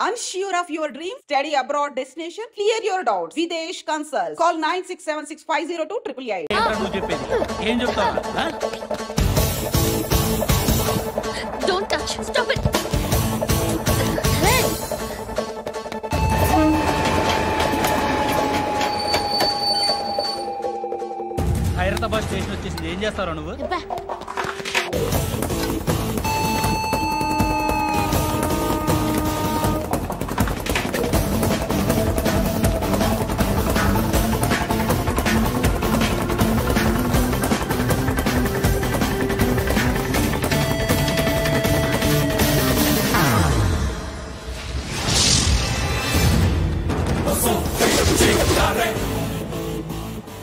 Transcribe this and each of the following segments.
Unsure of your dream? Study abroad destination? Clear your doubts. Videsh Consult. Call 9676502888. Don't touch. Stop it. Hey. Hyderabad station వచ్చేసింది. ఏం చేస్తారో నువ్వు?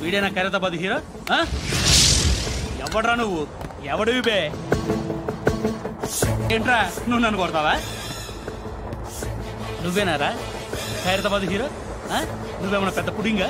వీడేనా Khairatabad hero? ఎవడ్రా నువ్వు? ఎవడివి బే? ఏంట్రా నువ్వు నన్ను కొడతావా? నువ్వేనారా ఖైరతాబాద్ హీరో? నువ్వేమన్నా పెద్ద పుడింగా?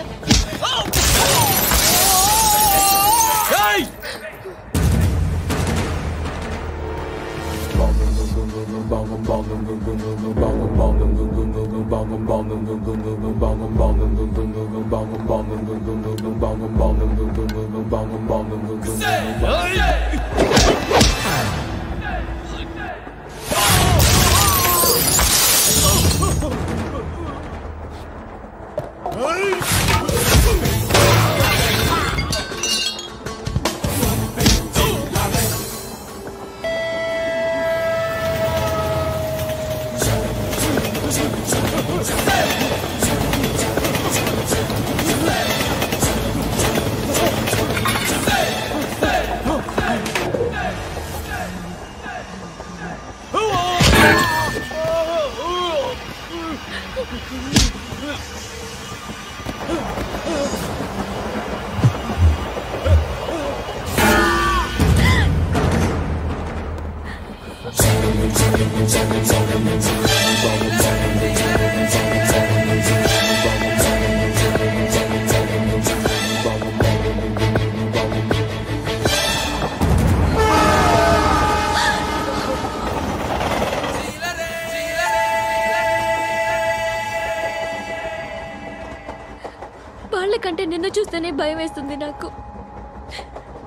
వాళ్ళకంటే నిన్ను చూస్తేనే భయం వేస్తుంది నాకు.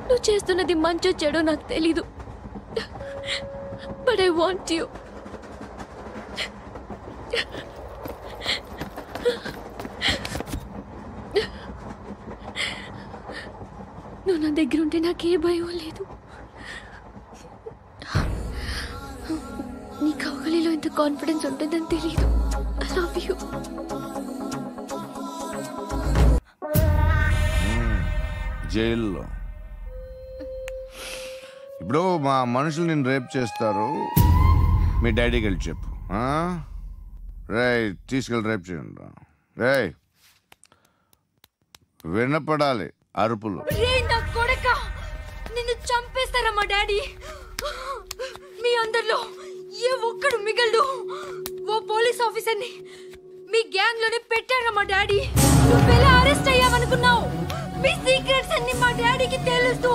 నువ్వు చేస్తున్నది మంచో చెడో నాకు తెలీదు. But I want you. నువ్వు నా దగ్గర ఉంటే నాకే భయం లేదు. నీ కౌగలిలో ఇంత కాన్ఫిడెన్స్ ఉంటుందని తెలీదు. I love you. జైల్లో ఇప్పుడు మా మనుషులు నేను రేప్ చేస్తారు, మీ డాడీకి వెళ్ళి చెప్పు. రేయ్ తీసుకెళ్ళి రేప్ చేయండి. రేయ్ వినపడాలి అరుపులు. నిన్ను చంపేస్తారా మా డాడీ? మీ అందరిలో ఏ ఒక్కడు మిగలడు. ఓ పోలీస్ ఆఫీసర్ని మీ గ్యాంగ్ లోనే పెట్టారా మా డాడీ? నువ్వెలా అరెస్ట్ అయ్యావనుకున్నావు? మీ సీక్రెట్స్ అన్ని మా డాడీకి తెలుసు.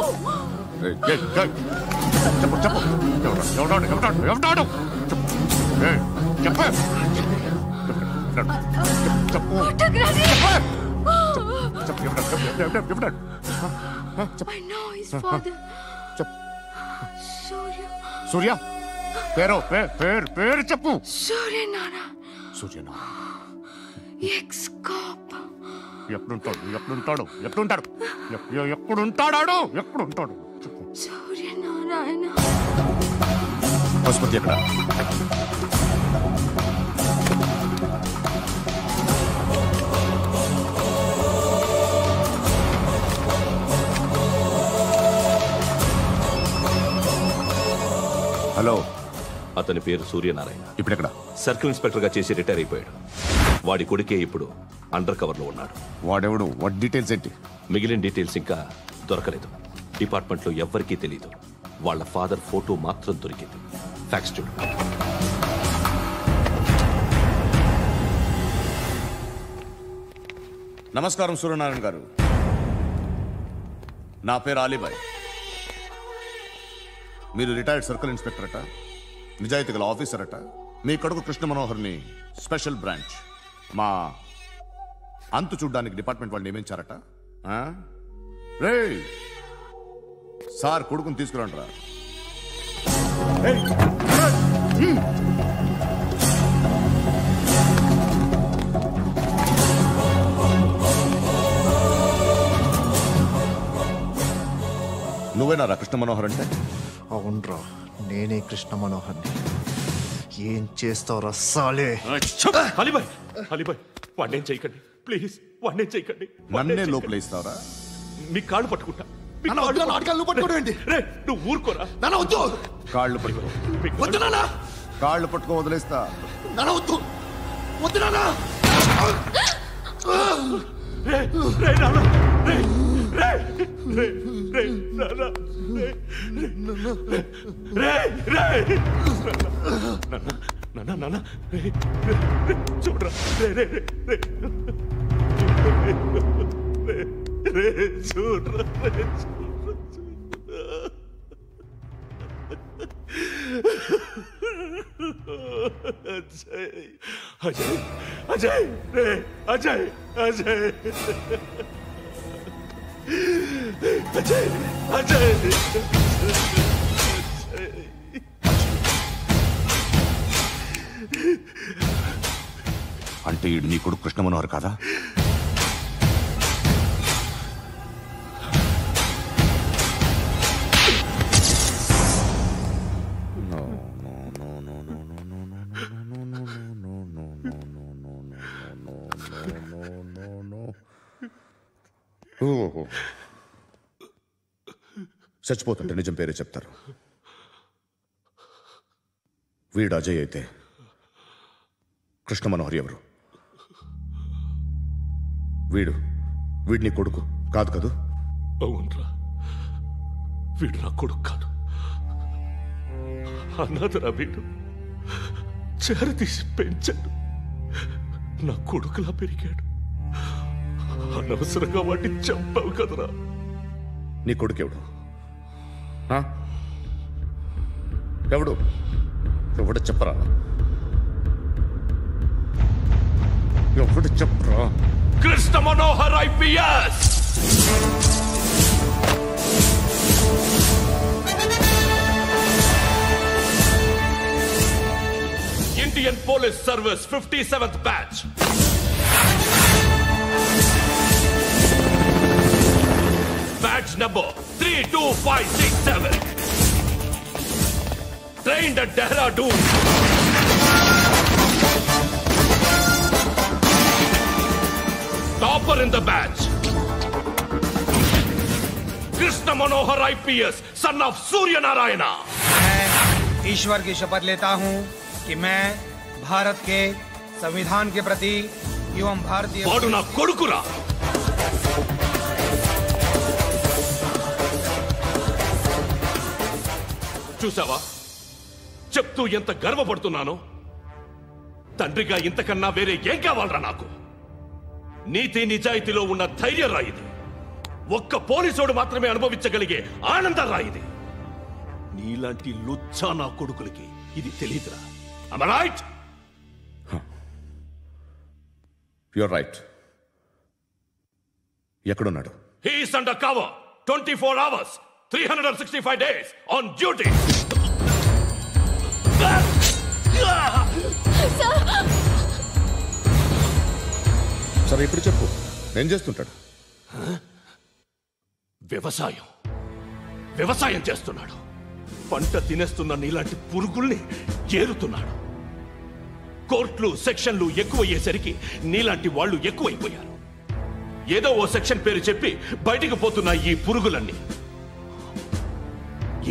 సూర్య పేరు పేరు చెప్పు. సూర్యనారాయణ. Ex cop. ఎప్పుడుంటాడు సూర్యనారాయణ. పశుపతి ఎక్కడ? హలో, అతని పేరు సూర్యనారాయణ. ఇప్పుడెక్కడ? సర్కిల్ ఇన్స్పెక్టర్ గా చేసి రిటైర్ అయిపోయాడు. వాడి కొడుకే ఇప్పుడు అండర్ కవర్ లో ఉన్నాడు. వాడెవడు? వాట్ డీటెయిల్స్ ఏంటి? మిగిలిన డీటెయిల్స్ ఇంకా దొరకలేదు. డిపార్ట్మెంట్ లో ఎవ్వరికీ తెలియదు. వాళ్ళ ఫాదర్ ఫోటో మాత్రం దొరికింది. ఫ్యాక్స్ చూడు. నమస్కారం సూర్యనారాయణ గారు. నా పేరు అలీబాయ్. మీరు రిటైర్డ్ సర్కిల్ ఇన్స్పెక్టర్ అట, నిజాయితీ గల ఆఫీసర్ అట, మీ కొడుకు కృష్ణ మనోహర్ని స్పెషల్ బ్రాంచ్ మా అంతు చూడ్డానికి డిపార్ట్మెంట్ వాళ్ళు నియమించారట. రే సార్ కొడుకుని తీసుకురండి రా. నువ్వేనా కృష్ణ మనోహర్ అంటే? అవునరా, నేనే కృష్ణ మనోహర్ని. ఏం చేస్తావురా సాలే? అలీబాయ్, అలీబాయ్, వాడినేం చేయకండి ప్లీజ్, వాడినేం చేయకండి. నన్నే లోపల ఇస్తావరా? మీ కాళ్ళు పట్టుకుంటా. నువ్వు ఊరుకోరా. కాళ్ళు పట్టుకో. కాళ్ళు పట్టుకో వదిలేస్తా. చూడరా చూడరా అజయ్ అజయ్ అజయ్ అజయ్ అజయ్ అజయ్ అజయ్ అంటే నీ కొడుకు కృష్ణ మనోహర్ కాదా? చచ్చిపోతుంటే నిజం పేరే చెప్తారు. వీడు అజయ్ అయితే కృష్ణ మనోహర్ ఎవరు? వీడిని కొడుకు కాదు కదూ? అవునరా, వీడు నా కొడుకు కాదు, అనాథరా. వీడు చేరతీసి పెంచాడు, నా కొడుకులా పెరిగాడు. అనవసరంగా వాటిని చంపావు కదరా. నీ కొడుకెవడు? ఎవడు ఎవడు చెప్పరా? ఎవడు చెప్పరా? Krishna Manohar IPS. Indian Police Service 57th batch. Badge number 32567. Trained at Dehradun. Topper in the batch. Krishna Manohar IPS, son of Surya Narayana. मैं ईश्वर की शपथ लेता हूँ कि मैं भारत के संविधान के प्रति एवं भारतीय వాడు నా కొడుకురా. చూసావా చెప్తూ ఎంత గర్వపడుతున్నానో? తండ్రిగా ఇంతకన్నా వేరే ఏం కావాలరా నాకు? నీతి నిజాయితీలో ఉన్న ధైర్యం రాయిది. ఒక్క పోలీసోడు మాత్రమే అనుభవించగలిగే ఆనందం రాయిది. నీలాంటి లుచ్చా నా కొడుకులకి ఇది తెలియదురా. Am I right? You're right. ఎక్కడున్నాడు? He is under cover 24 hours 365 days on duty. సరే ఇప్పుడు చెప్పు, ఏం చేస్తుంటాడు? వ్యవసాయం చేస్తున్నాడు. పంట తినేస్తున్న నీలాంటి పురుగుల్ని ఏరుతున్నాడు. కోర్టులు సెక్షన్లు ఎక్కువయ్యేసరికి నీలాంటి వాళ్ళు ఎక్కువైపోయారు. ఏదో ఓ సెక్షన్ పేరు చెప్పి బయటికి పోతున్న ఈ పురుగులన్నీ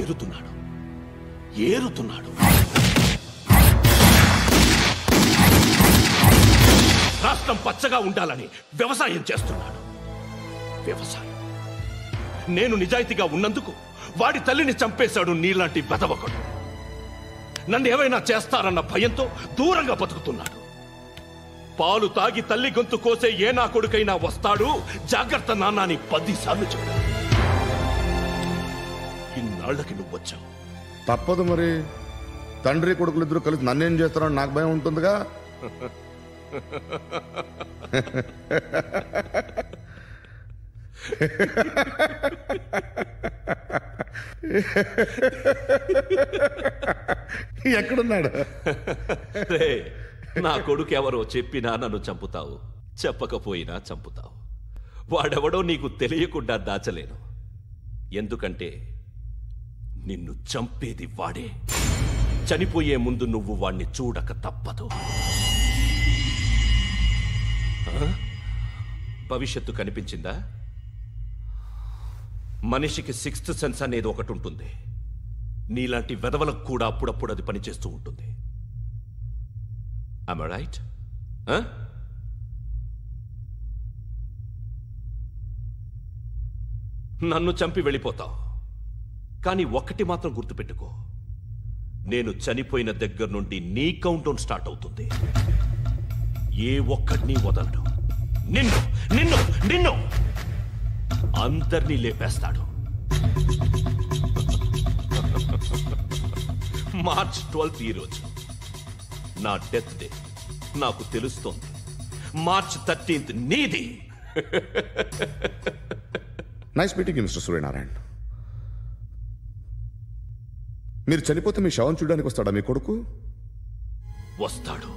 ఏరుతున్నాడు. రాష్ట్రం పచ్చగా ఉండాలని వ్యవసాయం చేస్తున్నాడు. నేను నిజాయితీగా ఉన్నందుకు వాడి తల్లిని చంపేశాడు నీలాంటి వెధవకుడు. నన్ను ఏమైనా చేస్తారన్న భయంతో దూరంగా బతుకుతున్నాడు. పాలు తాగి తల్లి గొంతు కోసే ఏ నా కొడుకైనా వస్తాడు. జాగ్రత్త నాన్న అని 10 సార్లు చెప్పు. ఇన్నాళ్ళకి నువ్వు వచ్చావు. తప్పదు మరి. తండ్రి కొడుకులు ఇద్దరు కలిసి నన్నేం చేస్తారని నాకు భయం ఉంటుందిగా. ఎక్కడున్నాడు? నా కొడుకు ఎవరో చెప్పినా నన్ను చంపుతావు, చెప్పకపోయినా చంపుతావు. వాడెవడో నీకు తెలియకుండా దాచలేను, ఎందుకంటే నిన్ను చంపేది వాడే. చనిపోయే ముందు నువ్వు వాణ్ణి చూడక తప్పదు. భవిష్యత్తు కనిపించిందా? మనిషికి సిక్స్త్ సెన్స్ అనేది ఒకటి ఉంటుంది. నీలాంటి వెధవలకు కూడా అప్పుడప్పుడు అది పనిచేస్తూ ఉంటుంది. Am I right? నన్ను చంపి వెళ్ళిపోతావు, కానీ ఒక్కటి మాత్రం గుర్తుపెట్టుకో, నేను చనిపోయిన దగ్గర నుండి నీ కౌంట్ డౌన్ స్టార్ట్ అవుతుంది. ఏ ఒక్కడిని వదలడు. నిన్ను నిన్ను నిన్ను అందరినీ లేపేస్తాడు. మార్చ్ 12 ఈ రోజు నా డెత్ డే. నాకు తెలుస్తోంది మార్చ్ 13 నీది. Nice meeting mister Suryanarayan. మీరు చనిపోతే మీ శవం చూడడానికి వస్తాడా మీ కొడుకు? వస్తాడు.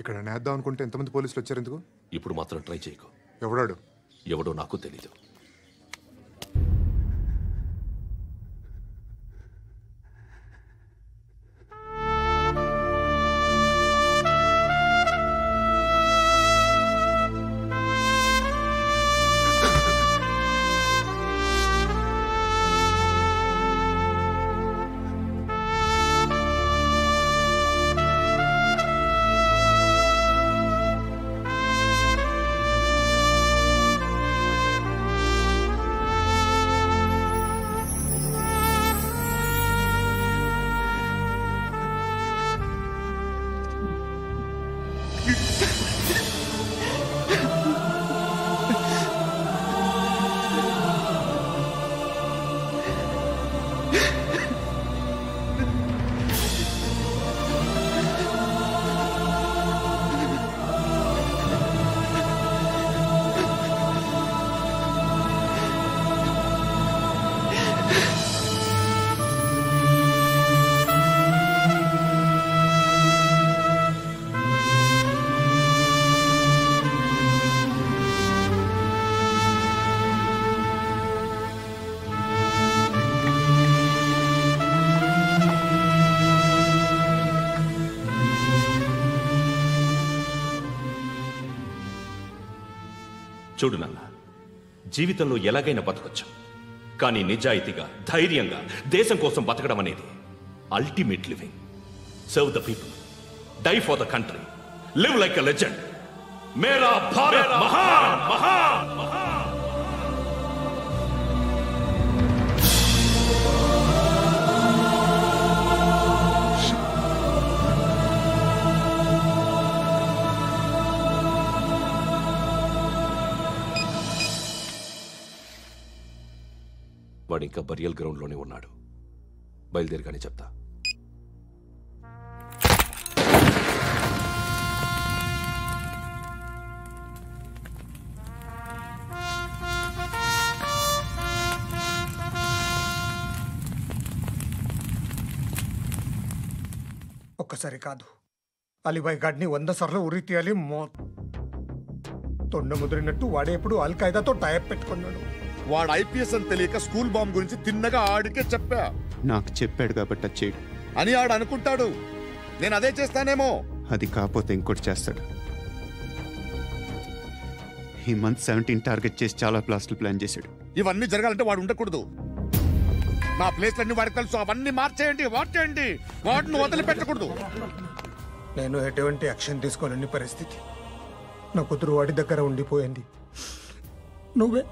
ఇక్కడ నేద్దాం అనుకుంటే ఎంతమంది పోలీసులు వచ్చారు ఎందుకు? ఇప్పుడు మాత్రం ట్రై చేయకు. ఎవడాడు? ఎవడో నాకు తెలీదు. చూడు నాన్న, జీవితంలో ఎలాగైనా బతకొచ్చు, కానీ నిజాయితీగా ధైర్యంగా దేశం కోసం బతకడం అనేది ultimate living. Serve the people, die for the country, live like a legend. మేరా భారత్ మహాన్ మహాన్ మహాన్. వాడు ఇంకా బరియల్ గ్రౌండ్లోనే ఉన్నాడు. బయలుదేరగానే చెప్తా. ఒక్కసారి కాదు, అలీబాయ్ గాడిని 100 సార్లు ఉరి తీయాలి. తొండ ముదిరినట్టు వాడే ఎప్పుడు అల్ ఖైదాతో టైప్ పెట్టుకున్నాడు. వాడు ఐపీఎస్ అని తెలియక స్కూల్ బాంబ్ గురించి తిన్నగా ఆడికే చెప్పా. నాకు చెప్పాడు కాబట్టి చేయడు అని ఆడు అనుకుంటాడు. నేను అదే చేస్తానేమో. అది కాకపోతే ఇంకోటి చేస్తాడు. ఈ మంత్ 17 టార్గెట్ చేసి చాలా ప్లాస్టులు ప్లాన్ చేశాడు. ఇవన్నీ జరగాలంటే వాడు ఉండకూడదు. నా ప్లేస్లన్నీ వాడికి తెలుసు. అవన్నీ మార్చేయండి, వాచేయండి. వాటిని వదిలిపెట్టకూడదు. నేను ఎటువంటి యాక్షన్ తీసుకోలేని పరిస్థితి. నా కూతురు వాడి దగ్గర ఉండిపోయింది. నువ్వే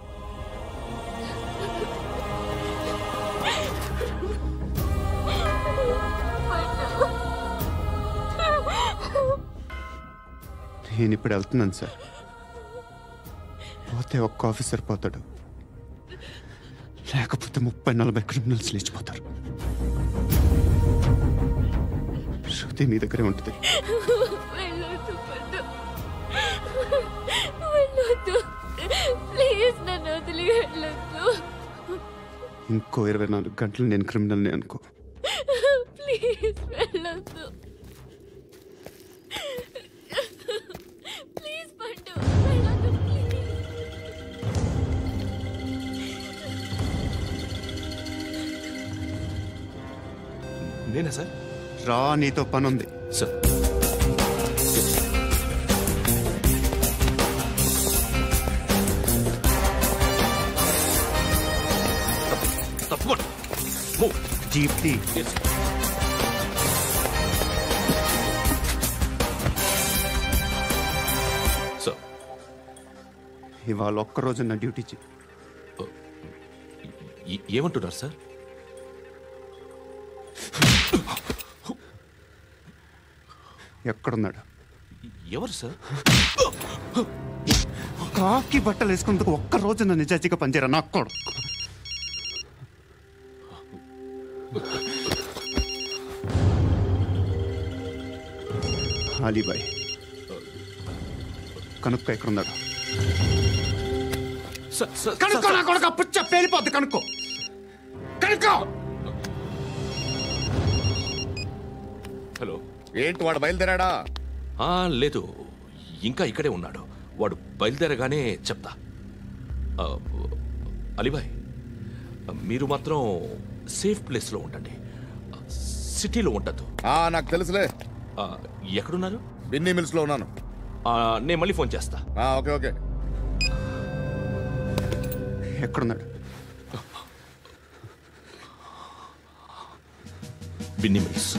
నేను ఇప్పుడు వెళ్తున్నాను సార్. పోతే ఒక్క ఆఫీసర్ పోతాడు, లేకపోతే 30-40 క్రిమినల్స్ లేచిపోతారు. శృతి మీ దగ్గరే ఉంటుంది. ఇంకో 24 గంటలు నేను క్రిమినల్ని అనుకో. ప్లీజ్ వెళ్ళొద్దు. ప్లీజ్ పండు వెళ్ళొద్దు. నేనా సార్? రా, నీతో పనుంది సార్. తప్పకుండా జీప్తి. సార్, ఇవాళ ఒక్కరోజు నా డ్యూటీ ఏమంటున్నారు సార్? ఎక్కడున్నాడు? ఎవరు సార్? కాకి బట్టలు వేసుకున్నందుకు ఒక్కరోజు నా నిజాజీగా పనిచేయరా నా కొడుకు. అలీబాయ్ కనుక్కో, ఎక్కడున్నాడు? కనుక్కో నా కొడుకు, పుచ్చ పేలిపోద్ది. కనుక్కో కనుక్కో. హలో, ఏంటి వాడు బయలుదేరాడా? లేదు, ఇంకా ఇక్కడే ఉన్నాడు. వాడు బయలుదేరగానే చెప్తా. అలీబాయ్, మీరు మాత్రం సేఫ్ ప్లేస్లో ఉండండి, సిటీలో ఉండద్దు. నాకు తెలుసులే. ఎక్కడున్నారు? బిన్నీ మిల్స్ లో ఉన్నాను. నేను మళ్ళీ ఫోన్ చేస్తా. Okay okay. ఎక్కడున్నాడు? బిన్నీ మిల్స్.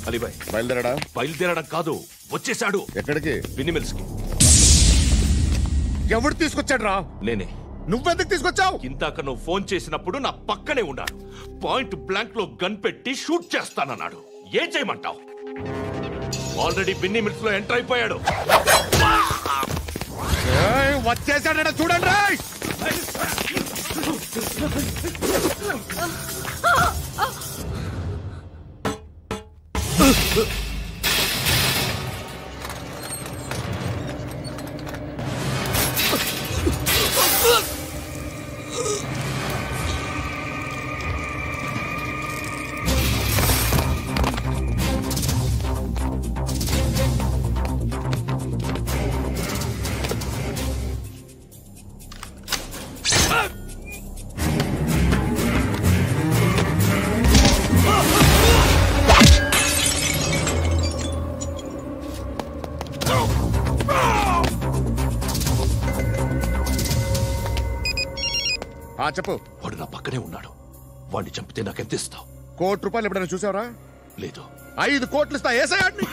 అలీబాయ్ బయలుదేరాడా? బయలుదేరడం కాదు, వచ్చేసాడు. ఎక్కడికి? బిన్నీ మిల్స్ కి. ఎవడు తీసుకొచ్చాడు రా? నేనే. నువ్వెందుకు తీసుకొచ్చావు? ఇందాక నువ్వు ఫోన్ చేసినప్పుడు నా పక్కనే ఉన్నాడు. పాయింట్ బ్లాంక్ లో గన్ పెట్టి షూట్ చేస్తానన్నాడు. ఏం చేయమంటావు? ఆల్రెడీ బిన్నీ మిల్స్ లో ఎంటర్ అయిపోయాడు. వచ్చేసాడ చూడండి. చెప్పు. వాడు నా పక్కనే ఉన్నాడు. వాడిని చంపితే నాకెంత ఇస్తావు? ₹1 కోటి ఎప్పుడైనా చూసావరా? లేదు. 5 కోట్లు ఇస్తా. ఏసాయాడిని.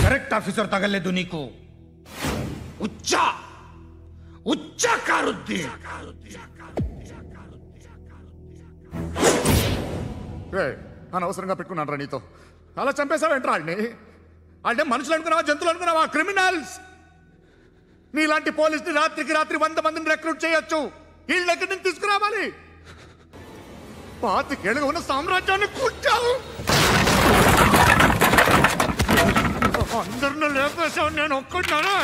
కరెక్ట్ ఆఫీసర్ తగలేదు నీకు. అనవసరంగా పెట్టుకున్నాను రా నీతో. అలా చంపేశావేంట్రా వాళ్ళని? వాళ్ళే మనుషులు అనుకున్నావా, జంతువులు అనుకున్నావా? క్రిమినల్స్. నీలాంటి పోలీసుని రాత్రికి రాత్రి 100 మందిని రిక్రూట్ చేయొచ్చు. వీళ్ళ దగ్గర నుంచి తీసుకురావాలి. 25 ఏళ్ళుగా ఉన్న సామ్రాజ్యాన్ని కూర్చావు. అందరిని లేపేశావు, నేను ఒక్కడినానా?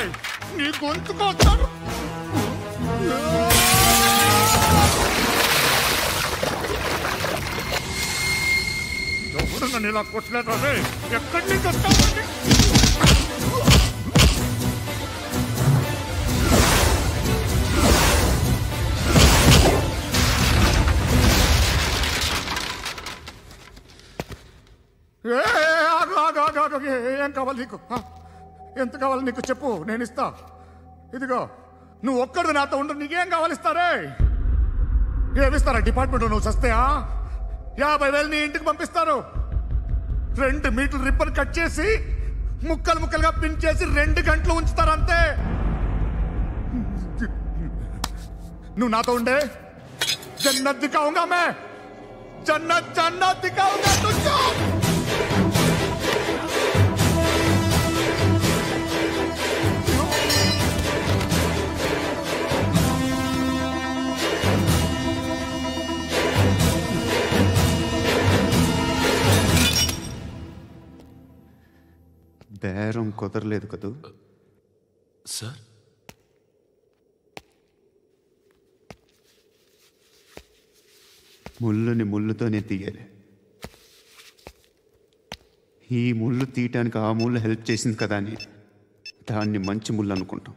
నీ గొంతుకొస్తాను. ఎవరు నన్ను ఇలా కొట్టలేదు రే? ఎక్కడి నుంచి వస్తావు? ఏం కావాలి నీకు? ఎంత కావాలి నీకు చెప్పు, నేను ఇస్తా. ఇదిగో నువ్వు ఒక్కడు నాతో ఉండు. నీకేం కావాలి ఇస్తారే? ఏమిస్తారా డిపార్ట్మెంట్? నువ్వు చస్తేయా 50,000 నీ ఇంటికి పంపిస్తారు. 2 మీటర్లు రిబ్బన్ కట్ చేసి ముక్కలు ముక్కలుగా పిన్ చేసి 2 గంటలు ఉంచుతారు అంతే. నువ్వు నాతో ఉండే జన్నత్ దిఖాऊंगा मैं, జన్నత్ జన్నత్ దిఖాऊंगा तुझको. బేరం కుదరలేదు కదూ సార్? ముళ్ళుని ముళ్ళుతోనే తీయాలి. ఈ ముళ్ళు తీయటానికి ఆ ముళ్ళు హెల్ప్ చేసింది కదా అని దాన్ని మంచి ముళ్ళు అనుకుంటాం,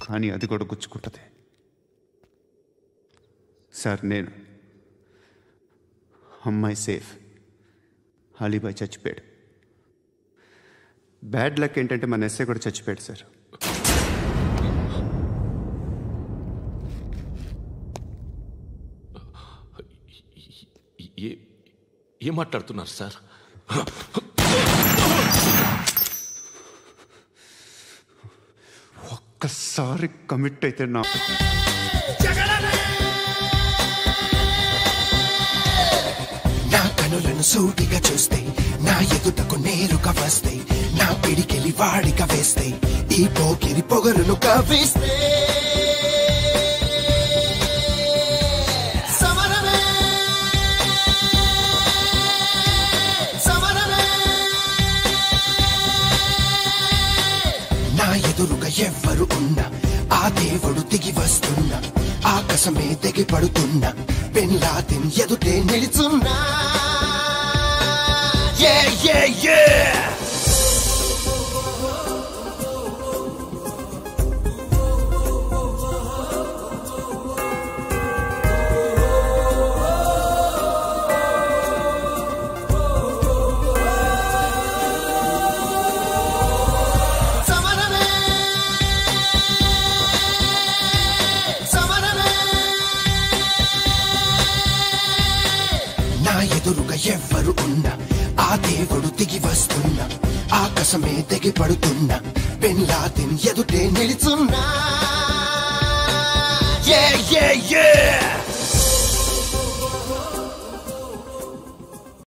కానీ అది కూడా గుచ్చుకుంటుంది. సార్, నేను అమ్మాయి సేఫ్, అలీబాయ్ చచ్చిపోయాడు. బ్యాడ్ లక్ ఏంటంటే మన ఎస్ఐ కూడా చచ్చిపోయాడు సార్. ఏం మాట్లాడుతున్నారు సార్? ఒక్కసారి కమిట్ అయితే నా కనులను సూటిగా చూస్తే, నా ఎదుటకు నేరుగా వస్తే, నా పిడికెలి వాడిగా వేస్తే, ఈ పోకిరి పొగరును కవ్విస్తే సమరమే సమరమే. నా ఎదురుగా ఎవ్వరు ఉన్నా, ఆ దేవుడు దిగి వస్తున్నా, ఆకాశమే దిగి పడుతున్నా, బిన్ లాదెన్ ఎదుటే నిలుచున్నా. Yeah, yeah, yeah! సమరమే సమరమే. నా ఎదురుగా ఎవ్వరు ఉన్నా, ఆ దేవుడు దిగి వస్తున్నా, ఆకాశమే దిగి పడుతున్నా, బిన్ లాదెన్ ఎదుటే నిలుచున్నా. Yeah, yeah, yeah!